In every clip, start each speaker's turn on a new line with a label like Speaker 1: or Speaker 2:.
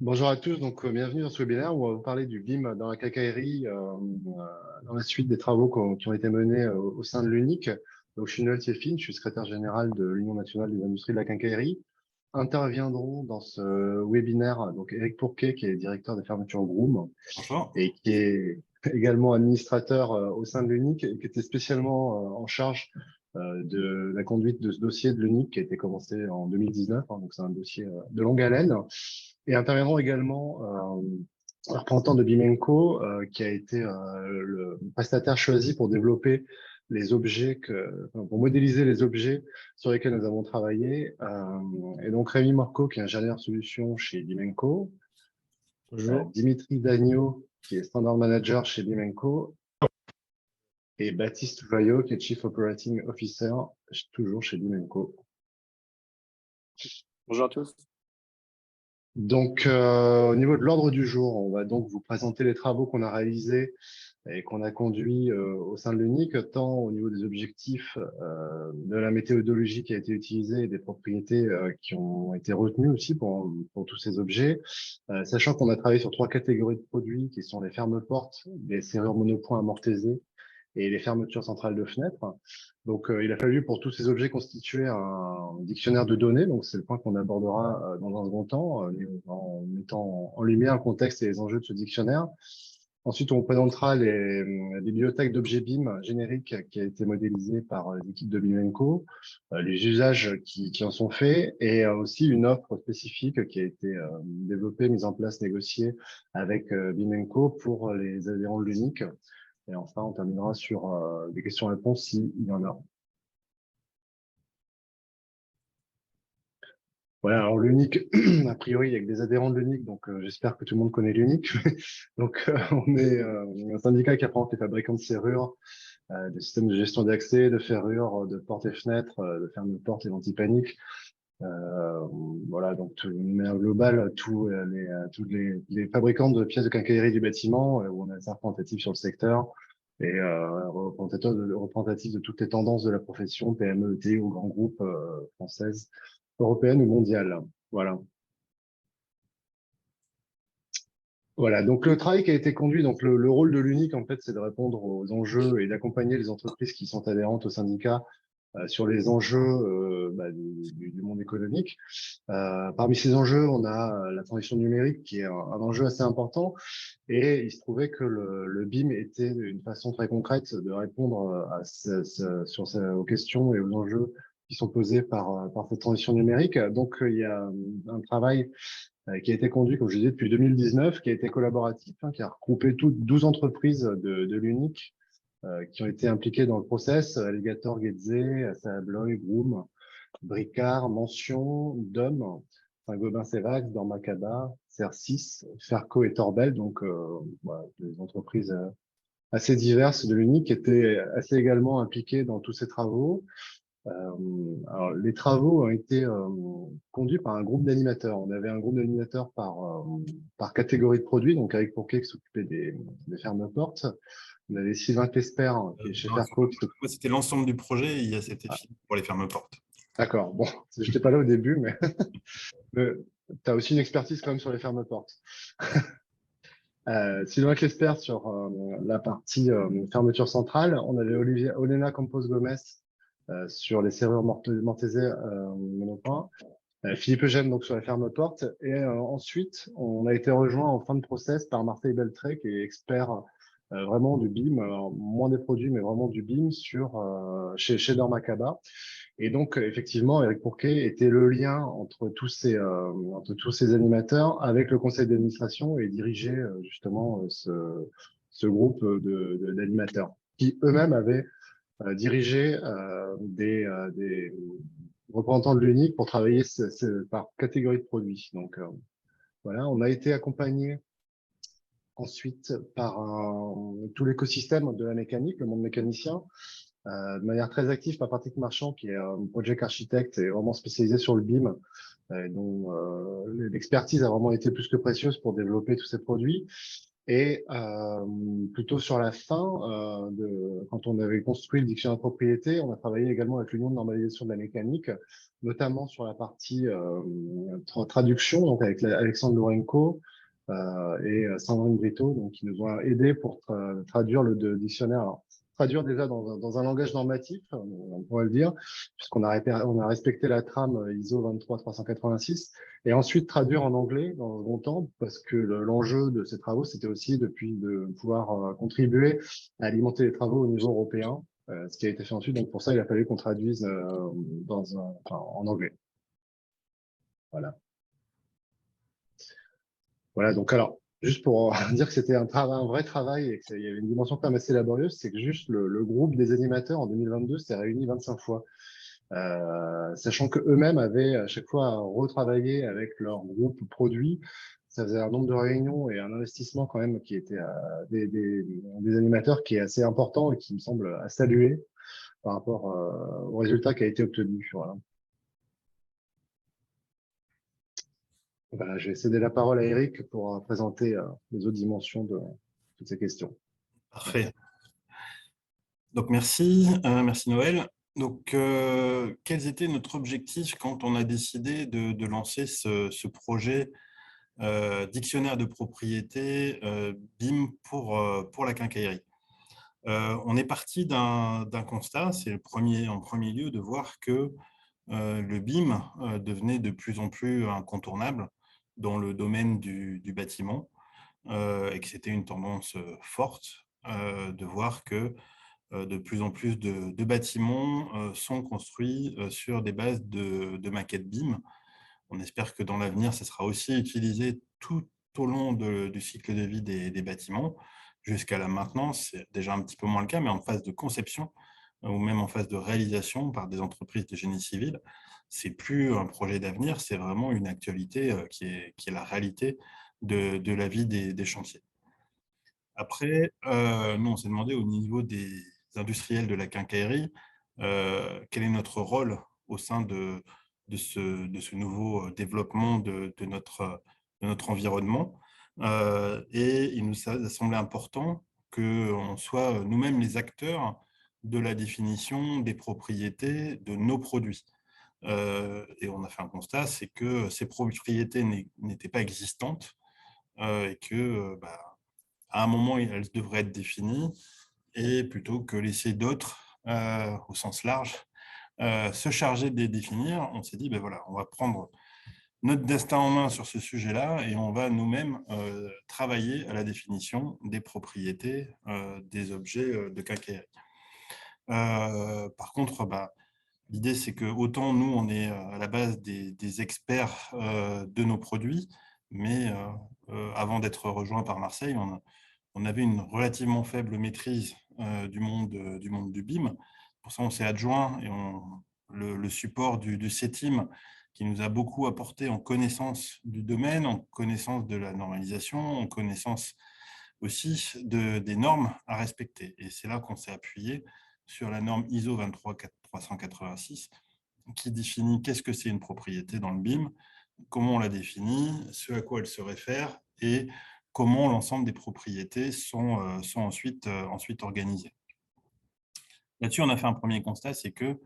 Speaker 1: Bonjour à tous, bienvenue dans ce webinaire où on va vous parler du BIM dans la quincaillerie dans la suite des travaux qui ont été menés au sein de l'UNIC. Donc, je suis Noël Thieffine, je suis secrétaire général de l'Union nationale des industries de la quincaillerie. Interviendront dans ce webinaire donc Eric Pourquet, qui est directeur des fermetures Groom
Speaker 2: Bonjour.
Speaker 1: et qui est également administrateur au sein de l'UNIC et qui était spécialement en charge de la conduite de ce dossier de l'UNIC qui a été commencé en 2019. Donc, c'est un dossier de longue haleine. Et interviendront également un représentant de Bimenco qui a été le prestataire choisi pour développer les objets pour modéliser les objets sur lesquels nous avons travaillé. Et donc Rémi Morco, qui est ingénieur solution chez Bimenco,
Speaker 2: Bonjour.
Speaker 1: Dimitri Dagno, qui est standard manager chez Bimenco, et Baptiste Joyot, qui est Chief Operating Officer, toujours chez Bimenco.
Speaker 3: Bonjour à tous.
Speaker 1: Donc, au niveau de l'ordre du jour, on va donc vous présenter les travaux qu'on a réalisés et qu'on a conduits au sein de l'UNIC, tant au niveau des objectifs de la méthodologie qui a été utilisée et des propriétés qui ont été retenues aussi pour tous ces objets, sachant qu'on a travaillé sur 3 catégories de produits qui sont les fermes-portes, les serrures monopoints amortisées et les fermetures centrales de fenêtres. Donc, il a fallu pour tous ces objets constituer un dictionnaire de données. Donc, c'est le point qu'on abordera dans un second temps, en mettant en lumière le contexte et les enjeux de ce dictionnaire. Ensuite, on présentera la bibliothèque d'objets BIM génériques qui a été modélisée par l'équipe de Bimenco, les usages qui en sont faits et aussi une offre spécifique qui a été développée, mise en place, négociée avec Bimenco pour les adhérents de l'UNIC. Et enfin, on terminera sur des questions-réponses s'il y en a. Voilà, alors l'UNIC, a priori, il y a que des adhérents de l'UNIC, donc j'espère que tout le monde connaît l'UNIC. Donc, on est un syndicat qui apprend les fabricants de serrures, de systèmes de gestion d'accès, de ferrures, de portes et fenêtres, de fermes de portes et d'anti-panique. Voilà, donc de manière globale, tous les fabricants de pièces de quincaillerie du bâtiment, où on a des représentatifs sur le secteur, et représentatif de toutes les tendances de la profession, PME, ETI ou grands groupes françaises, européennes ou mondiales. Voilà. Voilà, donc le travail qui a été conduit, donc le rôle de l'UNIC, en fait, c'est de répondre aux enjeux et d'accompagner les entreprises qui sont adhérentes au syndicat sur les enjeux du monde économique. Parmi ces enjeux, on a la transition numérique qui est un enjeu assez important et il se trouvait que le BIM était une façon très concrète de répondre aux questions et aux enjeux qui sont posés par cette transition numérique. Donc, il y a un travail qui a été conduit, comme je disais, depuis 2019, qui a été collaboratif, qui a regroupé 12 entreprises de l'UNIC qui ont été impliquées dans le process, Alligator, Getze, Assa Abloy, Groom, Bricard, Mention, DOM, Saint-Gobain, Cevax, Dormakaba, Cercis, Ferco et Torbel, donc voilà, des entreprises assez diverses de l'UNIC qui étaient assez également impliquées dans tous ces travaux. Alors, les travaux ont été conduits par un groupe d'animateurs. On avait un groupe d'animateurs par catégorie de produits, donc avec Pourquet qui s'occupait des fermes-portes. On avait Sylvain Tesper qui est chez
Speaker 2: Non,
Speaker 1: Ferco qui s'occupait.
Speaker 2: moi, c'était l'ensemble du projet et il y a cet EFI pour les fermes-portes.
Speaker 1: D'accord, bon, je n'étais pas là au début, mais tu as aussi une expertise quand même sur les fermes-portes. Sylvain Clesper sur la partie fermeture centrale. On avait Olena Campos-Gomez sur les serrures mortaisées monopoint. Philippe Eugène donc sur la ferme-porte. Et ensuite, on a été rejoint en fin de process par Marseille Beltré, qui est expert vraiment du BIM, moins des produits, mais vraiment du BIM chez Dormakaba. Et donc, effectivement, Eric Pourquet était le lien entre tous ces animateurs avec le conseil d'administration et dirigeait justement ce groupe d'animateurs qui eux-mêmes avaient dirigé des représentants de l'UNIC pour travailler par catégorie de produits. Donc, voilà, on a été accompagné ensuite par tout l'écosystème de la mécanique, le monde mécanicien, de manière très active par Patrick Marchand, qui est un project architecte et vraiment spécialisé sur le BIM, dont l'expertise a vraiment été plus que précieuse pour développer tous ces produits. Et plutôt sur la fin, quand on avait construit le dictionnaire de propriété, on a travaillé également avec l'Union de normalisation de la mécanique, notamment sur la partie traduction, donc avec Alexandre Lourenco et Sandrine Brito, donc qui nous ont aidés pour traduire le dictionnaire. Alors, traduire déjà dans un langage normatif, on pourrait le dire, puisqu'on on a respecté la trame ISO 23386, et ensuite traduire en anglais dans un second temps, parce que l'enjeu de ces travaux, c'était aussi de pouvoir contribuer à alimenter les travaux au niveau européen, ce qui a été fait ensuite. Donc pour ça, il a fallu qu'on traduise en anglais. Voilà. Voilà. Donc alors, juste pour dire que c'était un vrai travail et qu'il y avait une dimension quand même assez laborieuse, c'est que juste le groupe des animateurs en 2022 s'est réuni 25 fois. Sachant que eux-mêmes avaient à chaque fois retravaillé avec leur groupe produit. Ça faisait un nombre de réunions et un investissement quand même qui était des animateurs qui est assez important et qui me semble à saluer par rapport au résultat qui a été obtenu. Voilà. Voilà, je vais céder la parole à Eric pour présenter les autres dimensions de toutes ces questions.
Speaker 2: Parfait. Donc, merci Noël. Donc, quels étaient notre objectif quand on a décidé de lancer ce projet dictionnaire de propriété BIM pour la quincaillerie? On est parti d'un constat, c'est en premier lieu de voir que le BIM devenait de plus en plus incontournable dans le domaine du bâtiment et que c'était une tendance forte de voir que de plus en plus de bâtiments sont construits sur des bases de maquettes BIM. On espère que dans l'avenir, ça sera aussi utilisé tout au long du cycle de vie des bâtiments. Jusqu'à la maintenance, c'est déjà un petit peu moins le cas, mais en phase de conception ou même en phase de réalisation par des entreprises de génie civil, c'est plus un projet d'avenir, c'est vraiment une actualité qui est la réalité de la vie des chantiers. Après, nous, on s'est demandé au niveau des industriels de la quincaillerie, quel est notre rôle au sein de ce nouveau développement de notre environnement. Et il nous a semblé important qu'on soit nous-mêmes les acteurs de la définition des propriétés de nos produits. Et on a fait un constat, c'est que ces propriétés n'étaient pas existantes et que à un moment, elles devraient être définies, et plutôt que laisser d'autres, au sens large, se charger de les définir, on s'est dit, ben voilà, on va prendre notre destin en main sur ce sujet-là et on va nous-mêmes travailler à la définition des propriétés des objets de quincaillerie. Par contre, l'idée, c'est que autant nous, on est à la base des experts de nos produits, mais avant d'être rejoint par Marseille, on avait une relativement faible maîtrise du monde du BIM. Pour ça, on s'est adjoint et le support du CETIM qui nous a beaucoup apporté en connaissance du domaine, en connaissance de la normalisation, en connaissance aussi des normes à respecter. Et c'est là qu'on s'est appuyé sur la norme ISO 23386 qui définit qu'est-ce que c'est une propriété dans le BIM, comment on la définit, ce à quoi elle se réfère et comment l'ensemble des propriétés sont ensuite organisées. Là-dessus, on a fait un premier constat, c'est que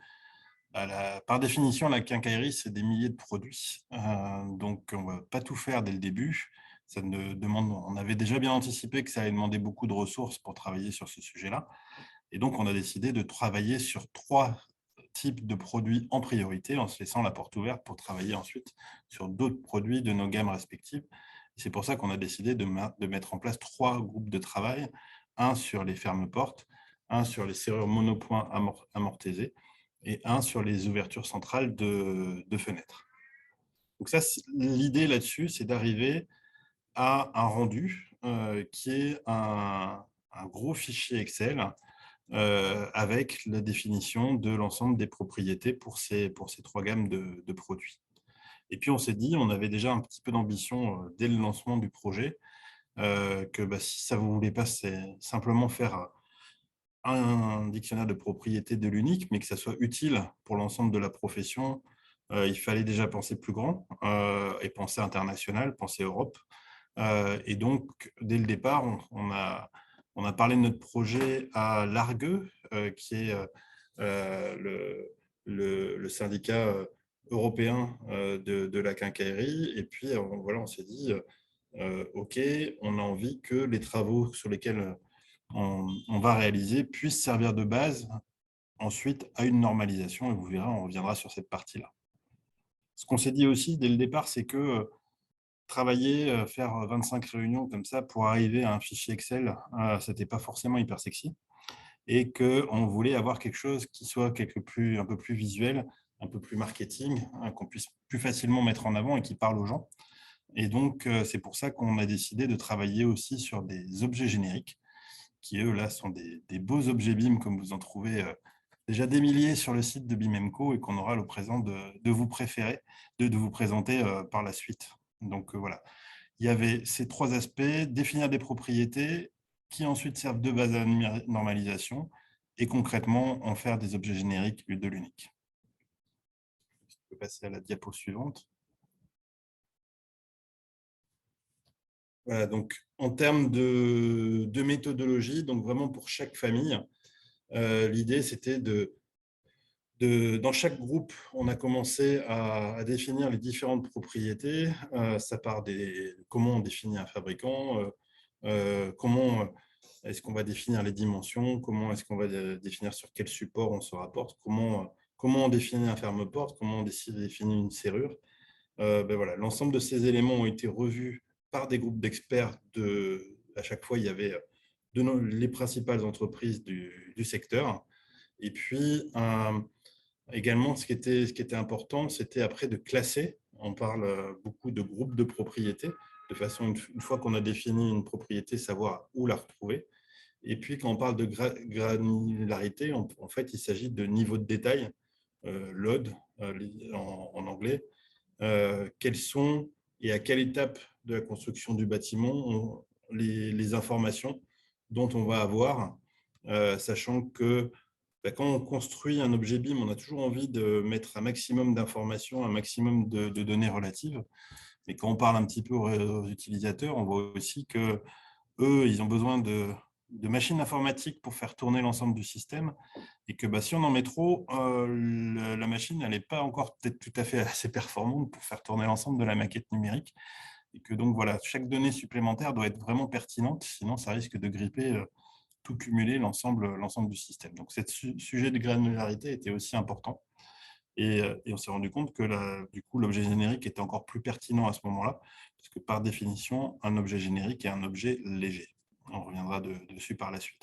Speaker 2: par définition, la quincaillerie, c'est des milliers de produits. Donc, on ne va pas tout faire dès le début. On avait déjà bien anticipé que ça allait demander beaucoup de ressources pour travailler sur ce sujet-là. Et donc, on a décidé de travailler sur 3 types de produits en priorité, en se laissant la porte ouverte pour travailler ensuite sur d'autres produits de nos gammes respectives. C'est pour ça qu'on a décidé de mettre en place 3 groupes de travail, un sur les fermes-portes, un sur les serrures monopoints amortisées et un sur les ouvertures centrales de fenêtres. Donc ça, l'idée là-dessus, c'est d'arriver à un rendu qui est un gros fichier Excel avec la définition de l'ensemble des propriétés pour ces 3 gammes de produits. Et puis, on s'est dit, on avait déjà un petit peu d'ambition dès le lancement du projet, que si ça ne vous voulait pas, c'est simplement faire un dictionnaire de propriété de l'unique, mais que ça soit utile pour l'ensemble de la profession, il fallait déjà penser plus grand et penser international, penser Europe. Et donc, dès le départ, on a parlé de notre projet à l'Argueux, qui est le syndicat européen de la quincaillerie. Et puis, voilà, on s'est dit, OK, on a envie que les travaux sur lesquels on va réaliser puissent servir de base ensuite à une normalisation. Et vous verrez, on reviendra sur cette partie-là. Ce qu'on s'est dit aussi dès le départ, c'est que travailler, faire 25 réunions comme ça pour arriver à un fichier Excel, ce n'était pas forcément hyper sexy et qu'on voulait avoir quelque chose qui soit un peu plus visuel, un peu plus marketing, qu'on puisse plus facilement mettre en avant et qui parle aux gens. Et donc, c'est pour ça qu'on a décidé de travailler aussi sur des objets génériques qui, eux, là, sont des beaux objets BIM, comme vous en trouvez déjà des milliers sur le site de BIMEMCO et qu'on aura le présent de vous préférer, de vous présenter par la suite. Donc, voilà. Il y avait ces 3 aspects, définir des propriétés qui ensuite servent de base à la normalisation et concrètement en faire des objets génériques de l'unique. Je peux passer à la diapo suivante. Voilà, donc en termes de méthodologie, donc vraiment pour chaque famille, l'idée c'était dans chaque groupe, on a commencé à définir les différentes propriétés. Ça part comment on définit un fabricant, comment est-ce qu'on va définir les dimensions, comment est-ce qu'on va définir sur quel support on se rapporte, comment on définit un ferme-porte, comment on définit une serrure. Ben voilà, l'ensemble de ces éléments ont été revus par des groupes d'experts. À chaque fois, il y avait les principales entreprises du secteur. Et puis, également, ce qui était important, c'était après de classer. On parle beaucoup de groupes de propriétés, de façon, une fois qu'on a défini une propriété, savoir où la retrouver. Et puis, quand on parle de granularité, en fait, il s'agit de niveau de détail, LOD en anglais. Quelles sont et à quelle étape de la construction du bâtiment les informations dont on va avoir, sachant que quand on construit un objet BIM, on a toujours envie de mettre un maximum d'informations, un maximum de données relatives. Mais quand on parle un petit peu aux utilisateurs, on voit aussi que eux, ils ont besoin de machines informatiques pour faire tourner l'ensemble du système et que si on en met trop, la machine elle n'est pas encore peut-être tout à fait assez performante pour faire tourner l'ensemble de la maquette numérique et que donc voilà, chaque donnée supplémentaire doit être vraiment pertinente, sinon ça risque de gripper tout cumuler l'ensemble du système. Donc, ce sujet de granularité était aussi important. Et on s'est rendu compte que du coup, l'objet générique était encore plus pertinent à ce moment-là, parce que par définition, un objet générique est un objet léger. On reviendra dessus par la suite.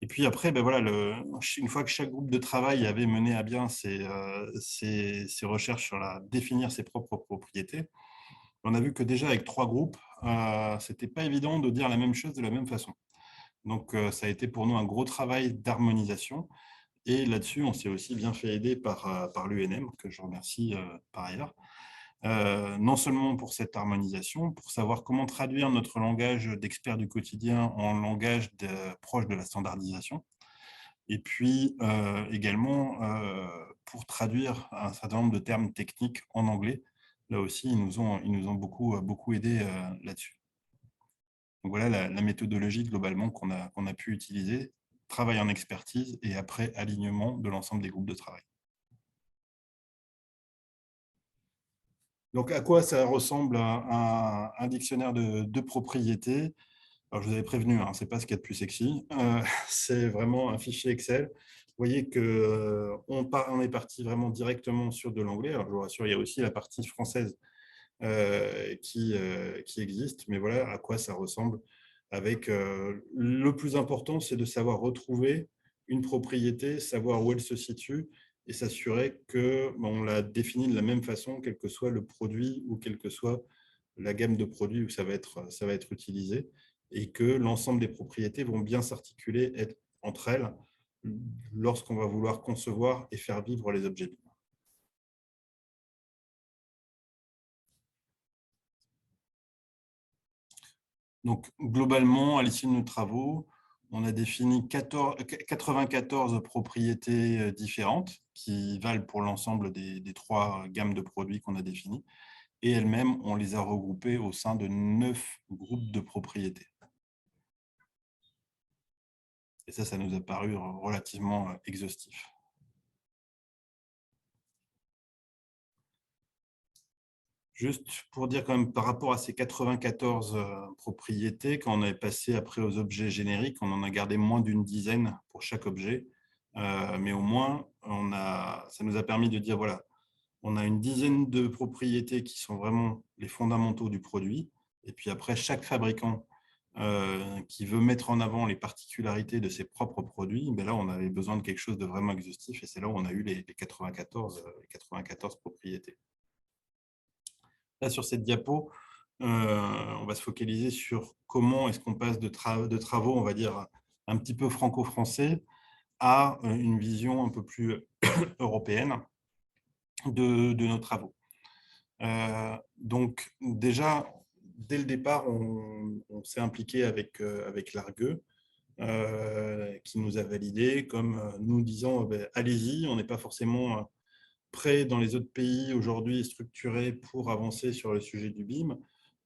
Speaker 2: Et puis après, voilà, une fois que chaque groupe de travail avait mené à bien ses recherches sur définir ses propres propriétés, on a vu que déjà avec 3 groupes, ce n'était pas évident de dire la même chose de la même façon. Donc, ça a été pour nous un gros travail d'harmonisation. Et là-dessus, on s'est aussi bien fait aider par l'UNM, que je remercie par ailleurs. Non seulement pour cette harmonisation, pour savoir comment traduire notre langage d'experts du quotidien en langage proche de la standardisation. Et puis également pour traduire un certain nombre de termes techniques en anglais. Là aussi, ils nous ont beaucoup aidés là-dessus. Donc voilà la méthodologie globalement qu'on a pu utiliser, travail en expertise et après alignement de l'ensemble des groupes de travail. Donc à quoi ça ressemble un dictionnaire de propriété? Alors je vous avais prévenu, ce n'est pas ce qu'il y a de plus sexy, c'est vraiment un fichier Excel. Vous voyez qu'on est parti vraiment directement sur de l'anglais. Alors je vous rassure, il y a aussi la partie française qui existe, mais voilà à quoi ça ressemble. Avec le plus important, c'est de savoir retrouver une propriété, savoir où elle se situe et s'assurer qu'on l'a définie de la même façon, quel que soit le produit ou quelle que soit la gamme de produits où ça va être utilisé et que l'ensemble des propriétés vont bien s'articuler entre elles lorsqu'on va vouloir concevoir et faire vivre les objets BIM. Donc, globalement, à l'issue de nos travaux, on a défini 94 propriétés différentes qui valent pour l'ensemble des 3 gammes de produits qu'on a définies. et elles-mêmes, on les a regroupées au sein de 9 groupes de propriétés. Et ça nous a paru relativement exhaustif. Juste pour dire quand même, par rapport à ces 94 propriétés, quand on est passé après aux objets génériques, on en a gardé moins d'une dizaine pour chaque objet. Mais au moins, ça nous a permis de dire, voilà, on a une dizaine de propriétés qui sont vraiment les fondamentaux du produit. Et puis après, chaque fabricant qui veut mettre en avant les particularités de ses propres produits, ben là, on avait besoin de quelque chose de vraiment exhaustif. Et c'est là où on a eu les 94 propriétés. Là, sur cette diapo, on va se focaliser sur comment est-ce qu'on passe de travaux, on va dire, un petit peu franco-français à une vision un peu plus européenne de nos travaux. Donc, déjà, dès le départ, on s'est impliqué avec l'Argueux, qui nous a validé comme nous disant allez-y, on n'est pas forcément prêt dans les autres pays aujourd'hui structurés pour avancer sur le sujet du BIM.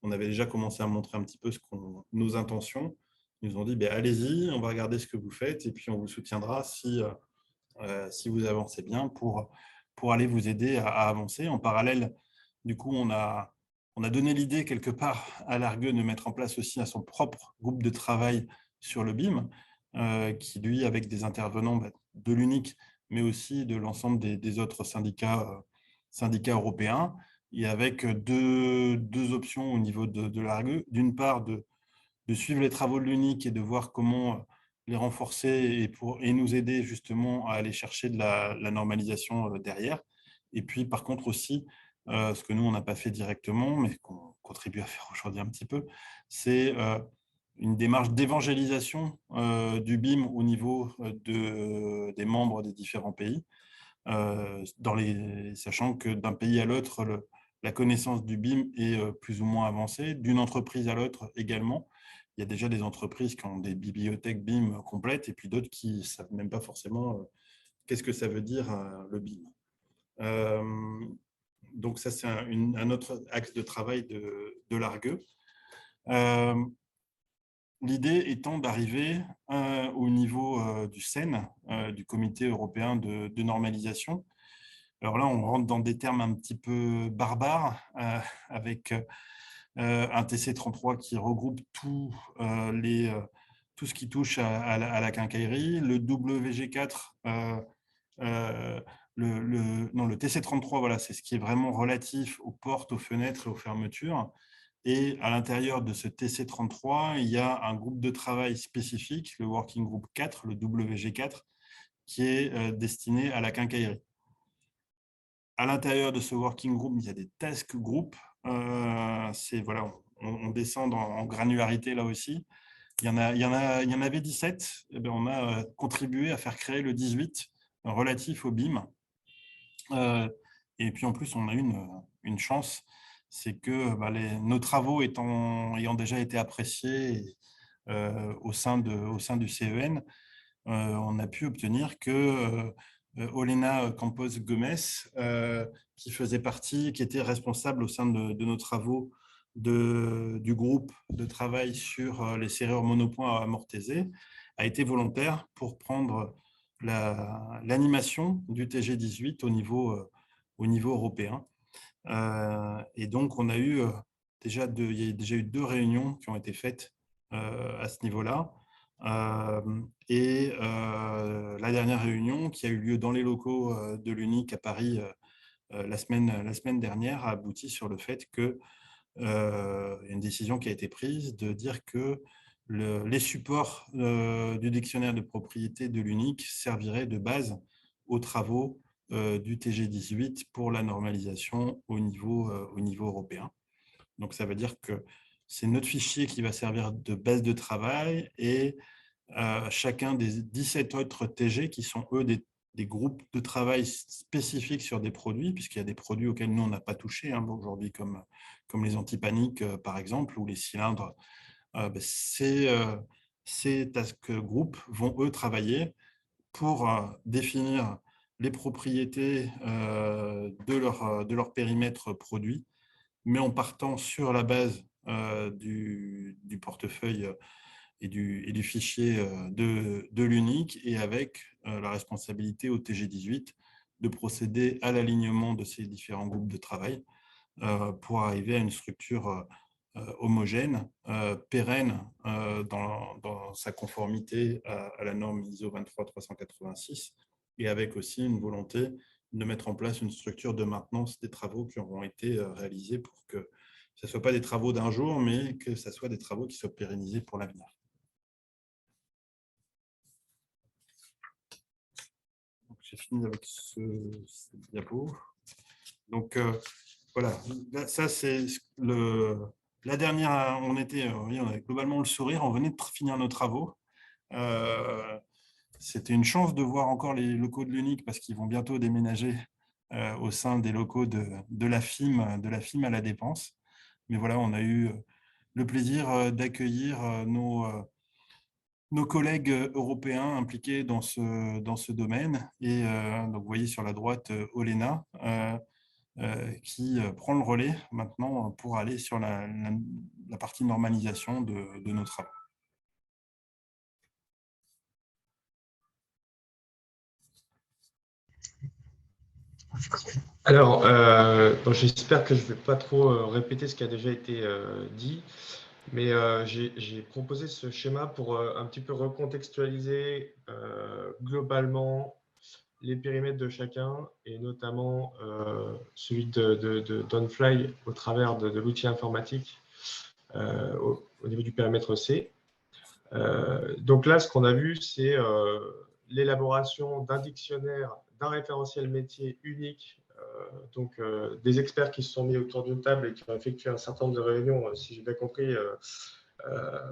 Speaker 2: On avait déjà commencé à montrer un petit peu nos intentions. Ils nous ont dit allez-y, on va regarder ce que vous faites et puis on vous soutiendra si vous avancez bien pour aller vous aider à avancer. En parallèle, du coup, on a donné l'idée quelque part à l'Argueux de mettre en place aussi son propre groupe de travail sur le BIM, qui lui, avec des intervenants de l'UNIC, mais aussi de l'ensemble des autres syndicats européens, et avec deux options au niveau de l'Argueux. D'une part, de suivre les travaux de l'UNIC et de voir comment les renforcer et nous aider justement à aller chercher de la normalisation derrière. Et puis, par contre aussi, ce que nous, on n'a pas fait directement, mais qu'on contribue à faire aujourd'hui un petit peu, c'est une démarche d'évangélisation du BIM au niveau des membres des différents pays, sachant que d'un pays à l'autre, la connaissance du BIM est plus ou moins avancée, d'une entreprise à l'autre également. Il y a déjà des entreprises qui ont des bibliothèques BIM complètes et puis d'autres qui ne savent même pas forcément qu'est-ce que ça veut dire le BIM. Donc ça, c'est un autre axe de travail de l'Argueux. L'idée étant d'arriver au niveau du CEN, du Comité européen de normalisation. Alors là, on rentre dans des termes un petit peu barbares, avec un TC33 qui regroupe tout ce qui touche à la quincaillerie, le WG4, le TC33, voilà, c'est ce qui est vraiment relatif aux portes, aux fenêtres et aux fermetures. Et à l'intérieur de ce TC33, il y a un groupe de travail spécifique, le Working Group 4, le WG4, qui est destiné à la quincaillerie. À l'intérieur de ce working group, il y a des task groups. Voilà, on descend en granularité là aussi. Il y en avait 17. Et bien, on a contribué à faire créer le 18 relatif au BIM. Et puis en plus, on a une chance, c'est que nos travaux ayant déjà été appréciés au sein du CEN, on a pu obtenir que Olena Campos Gomes, qui était responsable au sein de nos travaux du groupe de travail sur les serrures monopoints à Mortaisé, a été volontaire pour prendre l'animation du TG18 au niveau européen. Et donc, il y a déjà eu 2 réunions qui ont été faites à ce niveau-là. La dernière réunion qui a eu lieu dans les locaux de l'UNIC à Paris la semaine dernière a abouti sur le fait que une décision qui a été prise de dire que les supports du dictionnaire de propriété de l'UNIC serviraient de base aux travaux du TG18 pour la normalisation au niveau européen. Donc, ça veut dire que c'est notre fichier qui va servir de base de travail et chacun des 17 autres TG qui sont, eux, des groupes de travail spécifiques sur des produits, puisqu'il y a des produits auxquels nous, on n'a pas touché aujourd'hui, comme les antipaniques, par exemple, ou les cylindres. Ces task groups vont, eux, travailler pour définir les propriétés de leur périmètre produit, mais en partant sur la base du portefeuille et du fichier de l'unique, et avec la responsabilité au TG18 de procéder à l'alignement de ces différents groupes de travail pour arriver à une structure homogène, pérenne dans sa conformité à la norme ISO 23386, et avec aussi une volonté de mettre en place une structure de maintenance des travaux qui auront été réalisés pour que ce ne soit pas des travaux d'un jour, mais que ce soit des travaux qui soient pérennisés pour l'avenir. J'ai fini avec ce diapo. Donc, voilà, ça c'est la dernière, on avait globalement le sourire, on venait de finir nos travaux. C'était une chance de voir encore les locaux de l'UNIC parce qu'ils vont bientôt déménager au sein des locaux de la FIM à La Dépense. Mais voilà, on a eu le plaisir d'accueillir nos collègues européens impliqués dans ce domaine. Et donc, vous voyez sur la droite Olena, qui prend le relais maintenant pour aller sur la partie normalisation de nos travaux.
Speaker 3: Alors, j'espère que je ne vais pas trop répéter ce qui a déjà été dit, mais j'ai proposé ce schéma pour un petit peu recontextualiser globalement les périmètres de chacun, et notamment celui de Donfly au travers de l'outil informatique au niveau du périmètre C. Donc là, ce qu'on a vu, c'est l'élaboration d'un dictionnaire, d'un référentiel métier unique. Donc, des experts qui se sont mis autour d'une table et qui ont effectué un certain nombre de réunions, si j'ai bien compris,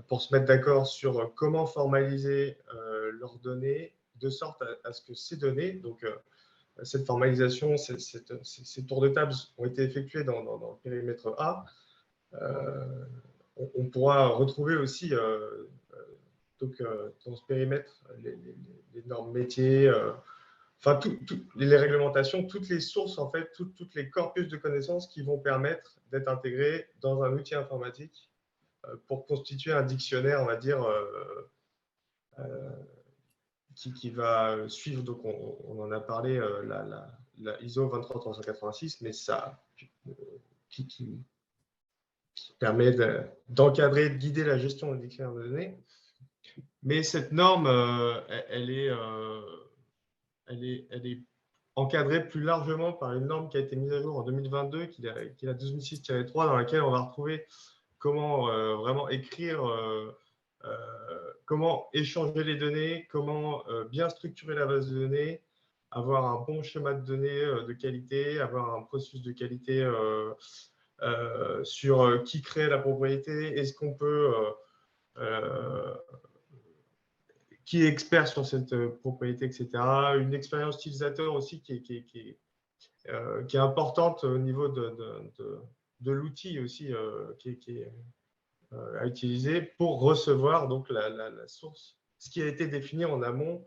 Speaker 3: pour se mettre d'accord sur comment formaliser leurs données, de sorte à ce que ces données, donc cette formalisation, ces tours de table ont été effectués dans le périmètre A. On pourra retrouver aussi donc, dans ce périmètre les normes métiers, enfin, les réglementations, toutes les sources, en fait, toutes les corpus de connaissances qui vont permettre d'être intégrés dans un outil informatique pour constituer un dictionnaire, on va dire, qui va suivre, donc on en a parlé, la ISO 23386, mais ça qui permet d'encadrer, de guider la gestion des dictionnaires de données. Mais cette norme, elle est encadrée plus largement par une norme qui a été mise à jour en 2022, qui est la 2006-3, dans laquelle on va retrouver comment vraiment écrire, comment échanger les données, comment bien structurer la base de données, avoir un bon schéma de données de qualité, avoir un processus de qualité sur qui crée la propriété, est-ce qu'on peut qui est expert sur cette propriété, etc. Une expérience utilisateur aussi qui est importante au niveau de l'outil aussi qui est à utiliser pour recevoir donc la source, ce qui a été défini en amont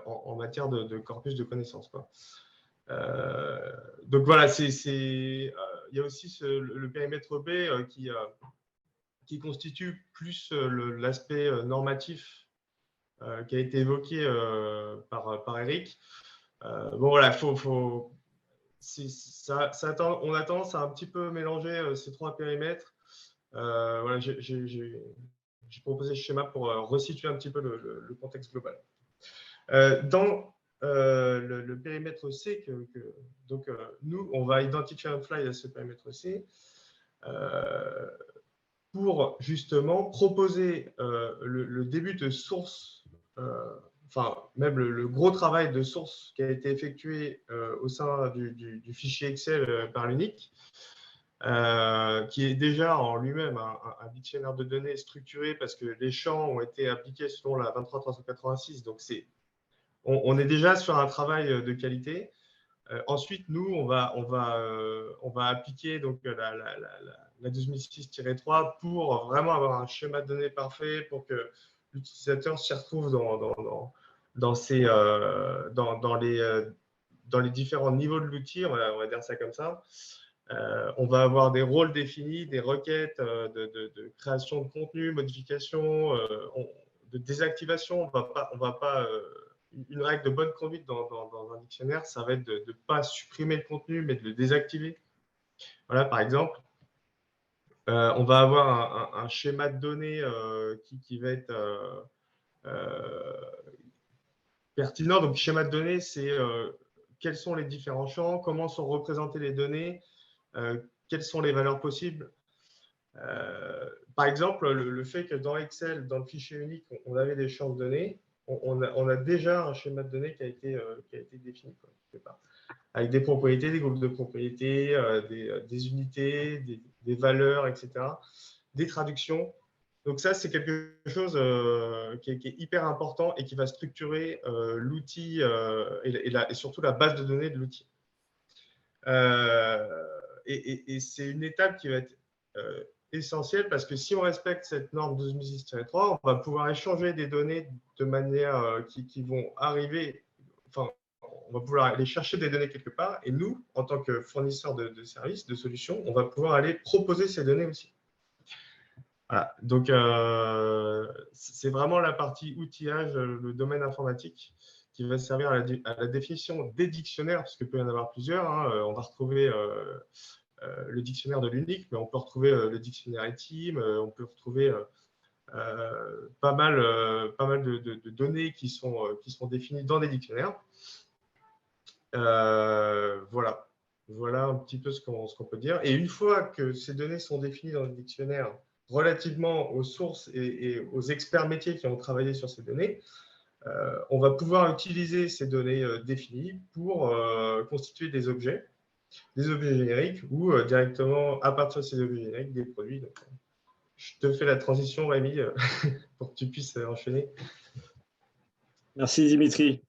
Speaker 3: en matière de corpus de connaissances, quoi. Donc voilà, il y a aussi le périmètre B qui constitue plus l'aspect normatif qui a été évoqué par Eric. Bon, voilà, on a tendance à un petit peu mélanger ces trois périmètres. Voilà, j'ai proposé ce schéma pour resituer un petit peu le contexte global. Dans le périmètre C, donc nous, on va identifier un fly à ce périmètre C pour justement proposer le début de source, enfin même le gros travail de source qui a été effectué au sein du fichier Excel par l'UNIC, qui est déjà en lui-même un dictionnaire de données structuré parce que les champs ont été appliqués selon la 23386, donc on est déjà sur un travail de qualité. Ensuite, nous, on va appliquer donc la 2006-3 pour vraiment avoir un schéma de données parfait pour que l'utilisateur s'y retrouve dans les différents niveaux de l'outil, on va dire ça comme ça. On va avoir des rôles définis, des requêtes de création de contenu, modification, de désactivation. On va pas une règle de bonne conduite dans un dictionnaire, ça va être de ne pas supprimer le contenu, mais de le désactiver. Voilà, par exemple. On va avoir un schéma de données qui va être pertinent. Donc, schéma de données, c'est quels sont les différents champs, comment sont représentées les données, quelles sont les valeurs possibles. Par exemple, le fait que dans Excel, dans le fichier unique, on avait des champs de données, on a déjà un schéma de données qui a été défini, quoi, avec des propriétés, des groupes de propriétés, des unités, des valeurs, etc., des traductions. Donc ça, c'est quelque chose qui est hyper important et qui va structurer l'outil et surtout la base de données de l'outil. Et c'est une étape qui va être essentielle parce que si on respecte cette norme 12006-3, on va pouvoir échanger des données de manière qui vont arriver, enfin, on va pouvoir aller chercher des données quelque part et nous, en tant que fournisseurs de services, de solutions, on va pouvoir aller proposer ces données aussi. Voilà. Donc, c'est vraiment la partie outillage, le domaine informatique, qui va servir à la définition des dictionnaires, parce qu'il peut y en avoir plusieurs. Hein. On va retrouver le dictionnaire de l'unique, mais on peut retrouver le dictionnaire ITIM, on peut retrouver pas mal de données qui sont définies dans des dictionnaires. Voilà. Voilà un petit peu ce qu'on peut dire. Et une fois que ces données sont définies dans le dictionnaire relativement aux sources et aux experts métiers qui ont travaillé sur ces données, on va pouvoir utiliser ces données définies pour constituer des objets génériques ou directement, à partir de ces objets génériques, des produits. Donc, je te fais la transition, Rémi, pour que tu puisses enchaîner.
Speaker 4: Merci, Dimitri.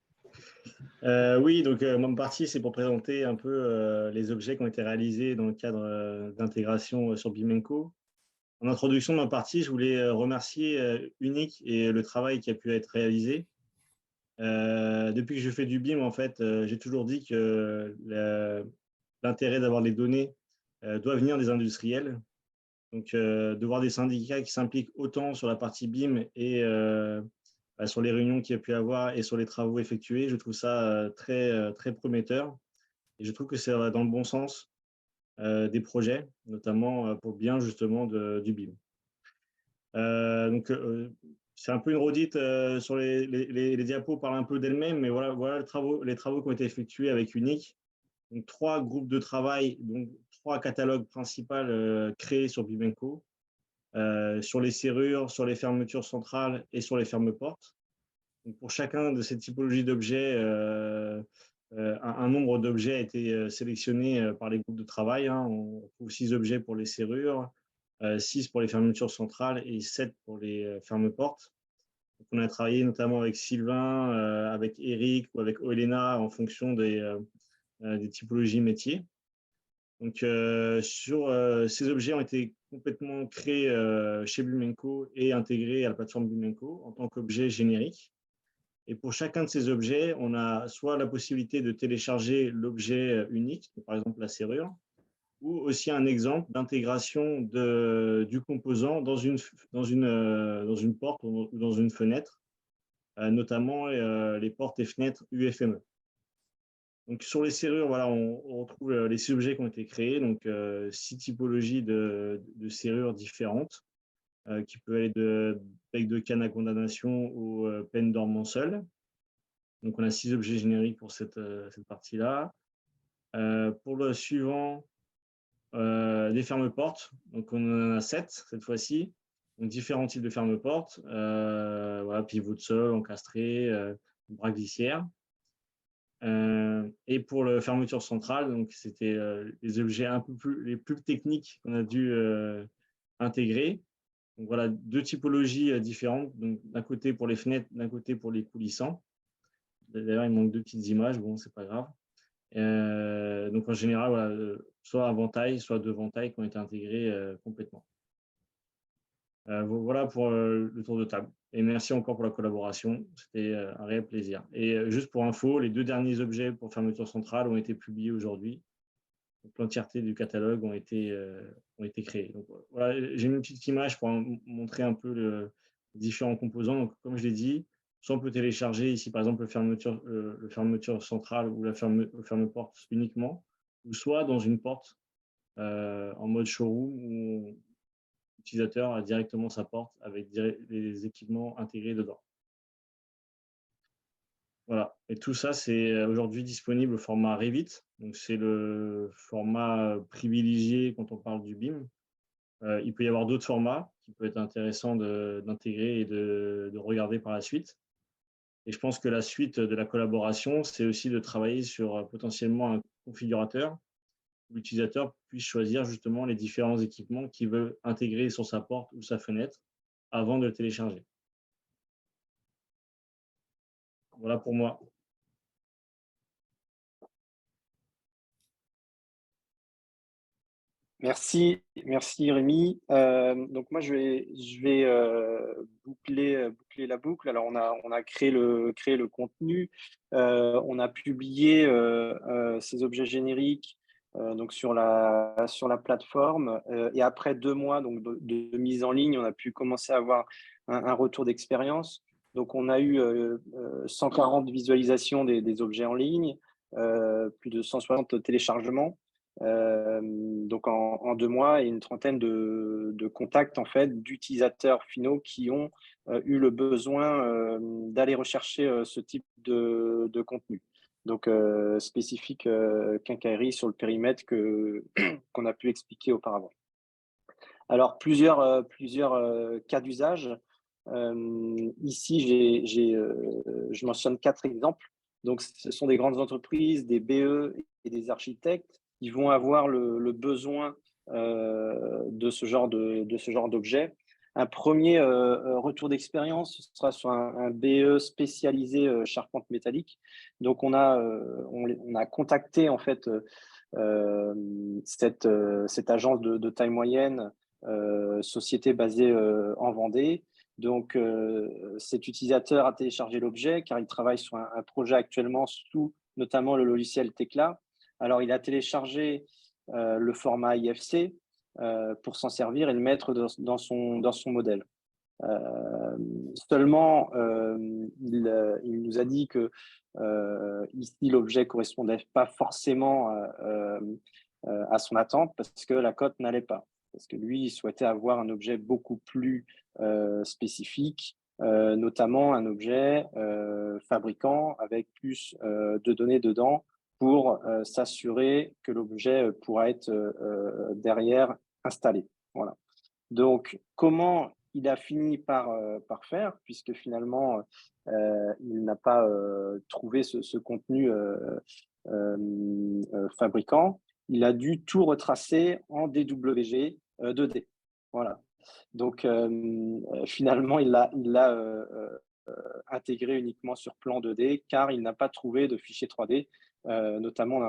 Speaker 4: Oui, donc mon partie, c'est pour présenter un peu les objets qui ont été réalisés dans le cadre d'intégration sur BIM&Co. En introduction de ma partie, je voulais remercier Unique et le travail qui a pu être réalisé. Depuis que je fais du BIM, en fait, j'ai toujours dit que l'intérêt d'avoir les données doit venir des industriels. Donc, de voir des syndicats qui s'impliquent autant sur la partie BIM et sur les réunions qu'il y a pu avoir et sur les travaux effectués, je trouve ça très prometteur. Et je trouve que c'est dans le bon sens des projets, notamment pour le bien justement du BIM. Donc, c'est un peu une redite sur les diapos parlent un peu d'elles-mêmes, mais voilà les travaux qui ont été effectués avec Unique. Donc, 3 groupes de travail, donc 3 catalogues principaux créés sur BIM&Co, sur les serrures, sur les fermetures centrales et sur les ferme-portes. Donc, pour chacun de ces typologies d'objets, un nombre d'objets a été sélectionné par les groupes de travail. Hein. On trouve 6 objets pour les serrures, 6 pour les fermetures centrales et 7 pour les ferme-portes. On a travaillé notamment avec Sylvain, avec Eric ou avec Olena en fonction des typologies métiers. Donc, ces objets ont été complètement créés chez BIM&Co et intégrés à la plateforme BIM&Co en tant qu'objets génériques. Et pour chacun de ces objets, on a soit la possibilité de télécharger l'objet unique, par exemple la serrure, ou aussi un exemple d'intégration du composant dans une porte ou dans une fenêtre, notamment les portes et fenêtres UFME. Donc, sur les serrures, voilà, on retrouve les 6 objets qui ont été créés, donc 6 typologies de serrures différentes, qui peuvent aller de bec de canne à condamnation ou peine dormant seul. Donc, on a 6 objets génériques pour cette partie-là. Pour le suivant, des ferme-portes. Donc, on en a 7 cette fois-ci. Donc, différents types de ferme-portes. Voilà, pivot de sol, encastré, bras glissière. Et pour la fermeture centrale, donc c'était les objets les plus techniques qu'on a dû intégrer. Donc voilà, 2 typologies différentes. Donc d'un côté pour les fenêtres, d'un côté pour les coulissants. D'ailleurs, il manque 2 petites images, bon, c'est pas grave. Donc en général, voilà, soit un ventail, soit 2 ventails qui ont été intégrés complètement. Voilà pour le tour de table. Et merci encore pour la collaboration. C'était un réel plaisir. Et juste pour info, les 2 derniers objets pour fermeture centrale ont été publiés aujourd'hui. Donc, l'entièreté du catalogue ont été créés. Donc, voilà, j'ai une petite image pour montrer un peu les différents composants. Donc, comme je l'ai dit, soit on peut télécharger ici, par exemple, le fermeture centrale ou le ferme porte uniquement, ou soit dans une porte en mode showroom où l'utilisateur a directement sa porte avec les équipements intégrés dedans. Voilà. Et tout ça, c'est aujourd'hui disponible au format Revit. Donc, c'est le format privilégié quand on parle du BIM. Il peut y avoir d'autres formats qui peuvent être intéressants d'intégrer et de regarder par la suite. Et je pense que la suite de la collaboration, c'est aussi de travailler sur potentiellement un configurateur où l'utilisateur puisse choisir justement les différents équipements qu'il veut intégrer sur sa porte ou sa fenêtre avant de le télécharger. Voilà pour moi.
Speaker 5: Merci Rémi. Donc moi je vais boucler la boucle. Alors on a créé le contenu, on a publié ces objets génériques donc sur la plateforme et après 2 mois donc de mise en ligne, on a pu commencer à avoir un retour d'expérience. Donc on a eu 140 visualisations des objets en ligne, plus de 160 téléchargements. Donc en 2 mois et une trentaine de contacts en fait d'utilisateurs finaux qui ont eu le besoin d'aller rechercher ce type de contenu. Donc spécifique quincaillerie sur le périmètre qu'on a pu expliquer auparavant. Alors plusieurs cas d'usage. Ici je mentionne 4 exemples. Donc ce sont des grandes entreprises, des BE et des architectes qui vont avoir le besoin de ce genre d'objet. Un premier retour d'expérience, ce sera sur un BE spécialisé charpente métallique. Donc on a contacté en fait cette agence de taille moyenne, société basée en Vendée. Donc cet utilisateur a téléchargé l'objet car il travaille sur un projet actuellement sous notamment le logiciel Tekla. Alors, il a téléchargé le format IFC pour s'en servir et le mettre dans son modèle. Seulement, il nous a dit que ici, l'objet ne correspondait pas forcément à son attente parce que la cote n'allait pas. Parce que lui, il souhaitait avoir un objet beaucoup plus spécifique, notamment un objet fabricant avec plus de données dedans pour s'assurer que l'objet pourra être derrière installé. Voilà. Donc, comment il a fini par faire, puisque finalement, il n'a pas trouvé ce contenu fabricant, il a dû tout retracer en DWG 2D. Voilà. Donc, finalement, il l'a intégré uniquement sur plan 2D, car il n'a pas trouvé de fichier 3D, notamment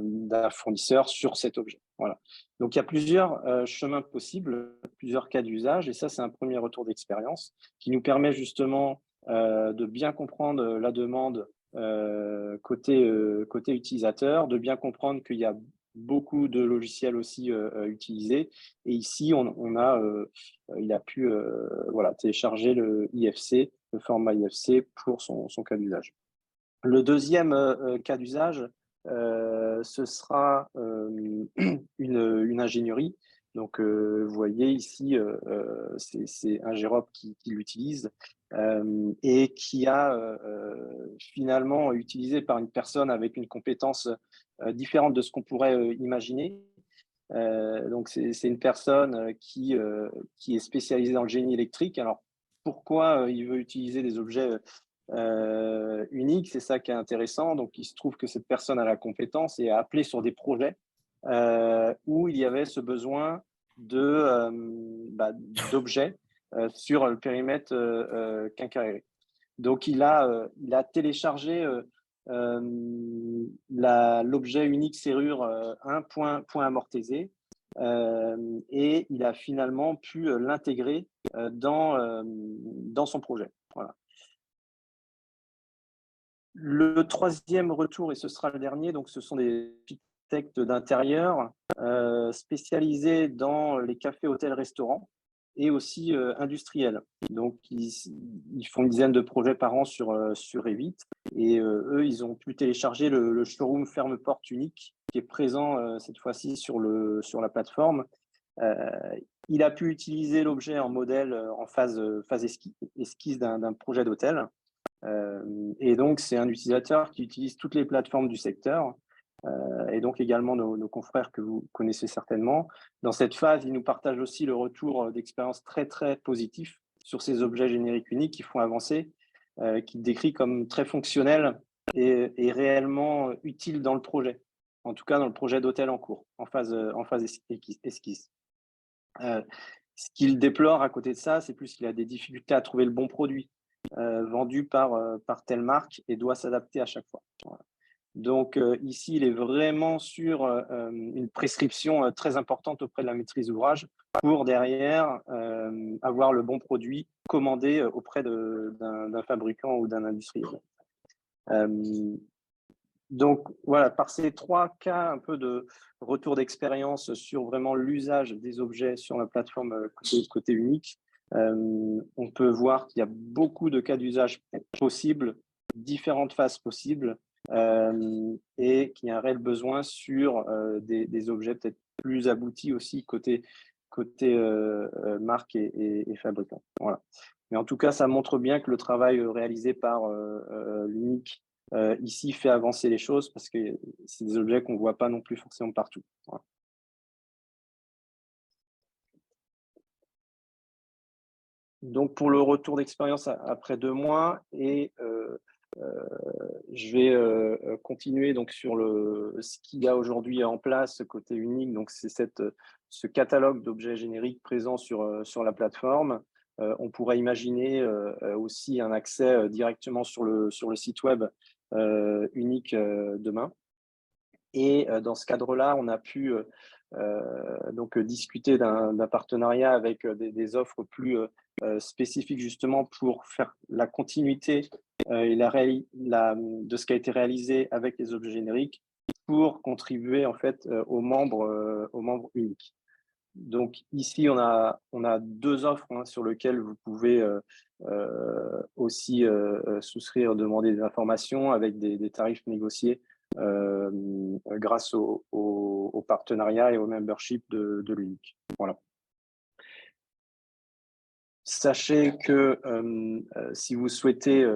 Speaker 5: d'un fournisseur sur cet objet. Voilà. Donc, il y a plusieurs chemins possibles, plusieurs cas d'usage, et ça, c'est un premier retour d'expérience qui nous permet justement de bien comprendre la demande côté utilisateur, de bien comprendre qu'il y a beaucoup de logiciels aussi utilisés. Et ici, il a pu voilà, télécharger le format IFC pour son cas d'usage. Le deuxième cas d'usage, ce sera une ingénierie. Donc, vous voyez ici, c'est un Gérop qui l'utilise et qui a finalement utilisé par une personne avec une compétence différente de ce qu'on pourrait imaginer. Donc, c'est une personne qui est spécialisée dans le génie électrique. Alors, pourquoi il veut utiliser des objets uniques? C'est ça qui est intéressant. Donc, il se trouve que cette personne a la compétence et a appelé sur des projets où il y avait ce besoin d'objets sur le périmètre quincaillerie. Donc, il a téléchargé l'objet unique serrure 1 point amortisé et il a finalement pu l'intégrer dans son projet. Voilà. Le troisième retour, et ce sera le dernier, donc ce sont des architecte d'intérieur spécialisé dans les cafés, hôtels, restaurants et aussi industriels. Donc, ils font une dizaine de projets par an sur Revit. Et eux, ils ont pu télécharger le showroom ferme-porte unique qui est présent cette fois-ci sur la plateforme. Il a pu utiliser l'objet en modèle en phase esquisse d'un projet d'hôtel. Et donc, c'est un utilisateur qui utilise toutes les plateformes du secteur et donc également nos confrères que vous connaissez certainement. Dans cette phase, ils nous partagent aussi le retour d'expérience très, très positif sur ces objets génériques uniques qui font avancer, qui décrit comme très fonctionnel et réellement utile dans le projet, en tout cas dans le projet d'hôtel en cours, en phase esquisse. Ce qu'il déplore à côté de ça, c'est plus qu'il a des difficultés à trouver le bon produit vendu par telle marque et doit s'adapter à chaque fois. Voilà. Donc ici, il est vraiment sur une prescription très importante auprès de la maîtrise d'ouvrage pour derrière avoir le bon produit commandé auprès d'un fabricant ou d'un industriel. Donc voilà, par ces 3 cas un peu de retour d'expérience sur vraiment l'usage des objets sur la plateforme côté unique, on peut voir qu'il y a beaucoup de cas d'usage possibles, différentes phases possibles, et qu'il y a un réel besoin sur des objets peut-être plus aboutis aussi côté marque et fabricant. Voilà. Mais en tout cas, ça montre bien que le travail réalisé par l'unique ici fait avancer les choses parce que c'est des objets qu'on ne voit pas non plus forcément partout. Voilà. Donc, pour le retour d'expérience après 2 mois, et je vais continuer donc sur ce qu'il y a aujourd'hui en place côté unique. Donc, c'est ce catalogue d'objets génériques présents sur la plateforme. On pourrait imaginer aussi un accès directement sur le site web unique demain. Et dans ce cadre-là, on a pu donc discuter d'un partenariat avec des offres plus spécifiques justement pour faire la continuité de ce qui a été réalisé avec les objets génériques pour contribuer en fait aux membres uniques. Donc ici, on a 2 offres sur lesquelles vous pouvez aussi souscrire, demander des informations avec des tarifs négociés grâce au partenariat et au membership de l'unique. Voilà. Sachez que si vous souhaitez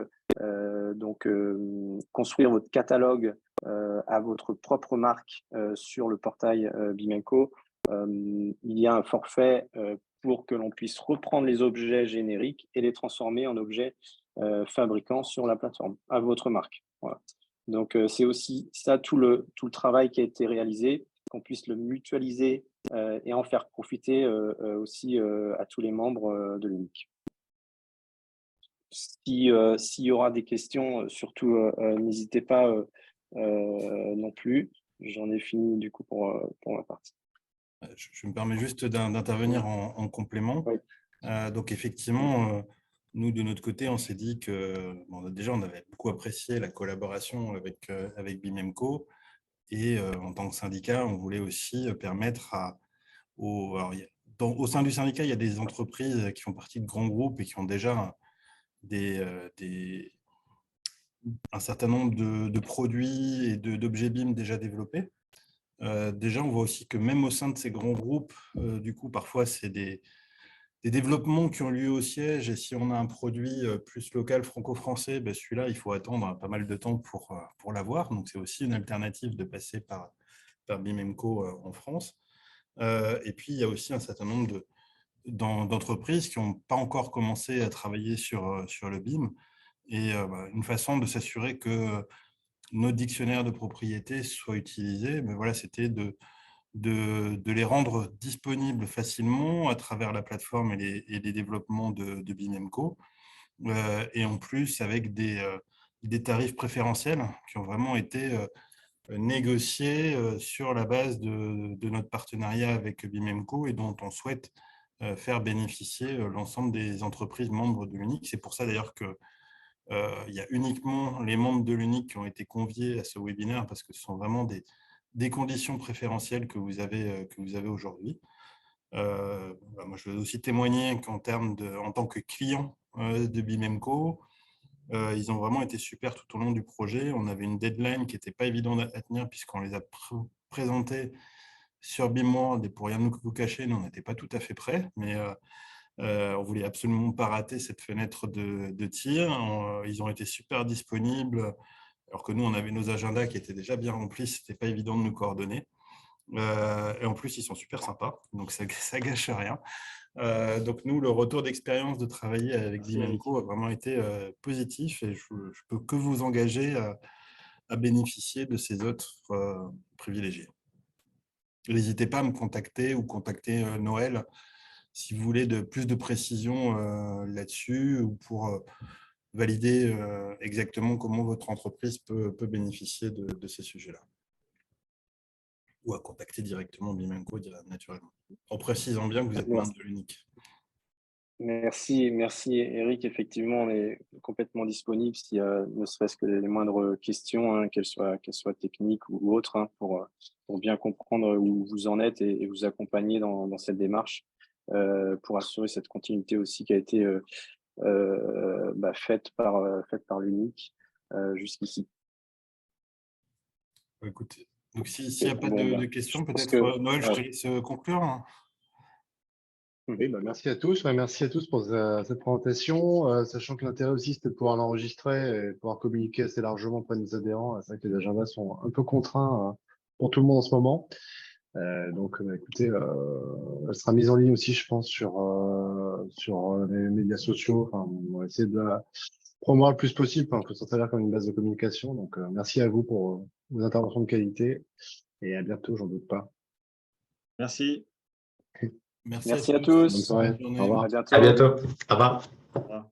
Speaker 5: construire votre catalogue à votre propre marque sur le portail Bimenco, il y a un forfait pour que l'on puisse reprendre les objets génériques et les transformer en objets fabricants sur la plateforme, à votre marque. Voilà. Donc, c'est aussi ça tout le travail qui a été réalisé, qu'on puisse le mutualiser et en faire profiter aussi à tous les membres de l'unique. S'il y aura des questions, surtout n'hésitez pas non plus. J'en ai fini du coup pour ma partie.
Speaker 2: Je me permets juste d'intervenir en complément.
Speaker 5: Oui.
Speaker 2: Donc effectivement, nous de notre côté, on s'est dit que déjà on avait beaucoup apprécié la collaboration avec Bimemco et en tant que syndicat, on voulait aussi permettre au sein du syndicat, il y a des entreprises qui font partie de grands groupes et qui ont déjà un certain nombre de produits et d'objets BIM déjà développés. Déjà, on voit aussi que même au sein de ces grands groupes, du coup, parfois, c'est des développements qui ont lieu au siège. Et si on a un produit plus local franco-français, ben celui-là, il faut attendre pas mal de temps pour l'avoir. Donc, c'est aussi une alternative de passer par Bimemco en France. Et puis, il y a aussi un certain nombre d'entreprises qui n'ont pas encore commencé à travailler sur le BIM. Et une façon de s'assurer que nos dictionnaires de propriété soient utilisés, mais voilà, c'était de les rendre disponibles facilement à travers la plateforme et les développements de Bimemco. Et en plus, avec des tarifs préférentiels qui ont vraiment été négociés sur la base de notre partenariat avec Bimemco et dont on souhaite faire bénéficier l'ensemble des entreprises membres de l'unique. C'est pour ça d'ailleurs que il y a uniquement les membres de l'unique qui ont été conviés à ce webinaire parce que ce sont vraiment des conditions préférentielles que vous avez aujourd'hui. Moi, je veux aussi témoigner qu'en en tant que client de Bimemco, ils ont vraiment été super tout au long du projet. On avait une deadline qui n'était pas évidente à tenir puisqu'on les a présentés sur BIMworld et pour rien vous cacher, nous, on n'était pas tout à fait prêts, mais on voulait absolument pas rater cette fenêtre de tir. Ils ont été super disponibles, alors que nous, on avait nos agendas qui étaient déjà bien remplis, c'était pas évident de nous coordonner. Et en plus, ils sont super sympas, donc ça gâche rien. Donc nous, le retour d'expérience de travailler avec Bimemco a vraiment été positif et je ne peux que vous engager à bénéficier de ces autres privilégiés. N'hésitez pas à me contacter ou contacter Noël si vous voulez plus de précision là-dessus ou pour valider exactement comment votre entreprise peut bénéficier de ces sujets-là. Ou à contacter directement Bimemco naturellement, en précisant bien que vous êtes membre de l'UNIC.
Speaker 5: Merci Eric. Effectivement, on est complètement disponible s'il y a ne serait-ce que les moindres questions, hein, qu'elles soient techniques ou autres, hein, pour bien comprendre où vous en êtes et vous accompagner dans cette démarche pour assurer cette continuité aussi qui a été faite par l'UNIC jusqu'ici.
Speaker 2: Écoutez, donc s'il n'y a pas de questions, peut-être Noël, je te laisse conclure.
Speaker 1: Oui, merci à tous. Merci à tous pour cette présentation, sachant que l'intérêt aussi, c'était de pouvoir l'enregistrer et pouvoir communiquer assez largement auprès de nos adhérents. C'est vrai que les agendas sont un peu contraints pour tout le monde en ce moment. Donc, écoutez, elle sera mise en ligne aussi, je pense, sur les médias sociaux. Enfin, on va essayer de la promouvoir le plus possible, que ça s'avère comme une base de communication. Donc, merci à vous pour vos interventions de qualité et à bientôt, j'en doute pas.
Speaker 4: Merci.
Speaker 5: Merci à tous.
Speaker 1: Bonne soirée. Au revoir.
Speaker 5: À bientôt.
Speaker 3: À bientôt. Au revoir.
Speaker 4: Au revoir.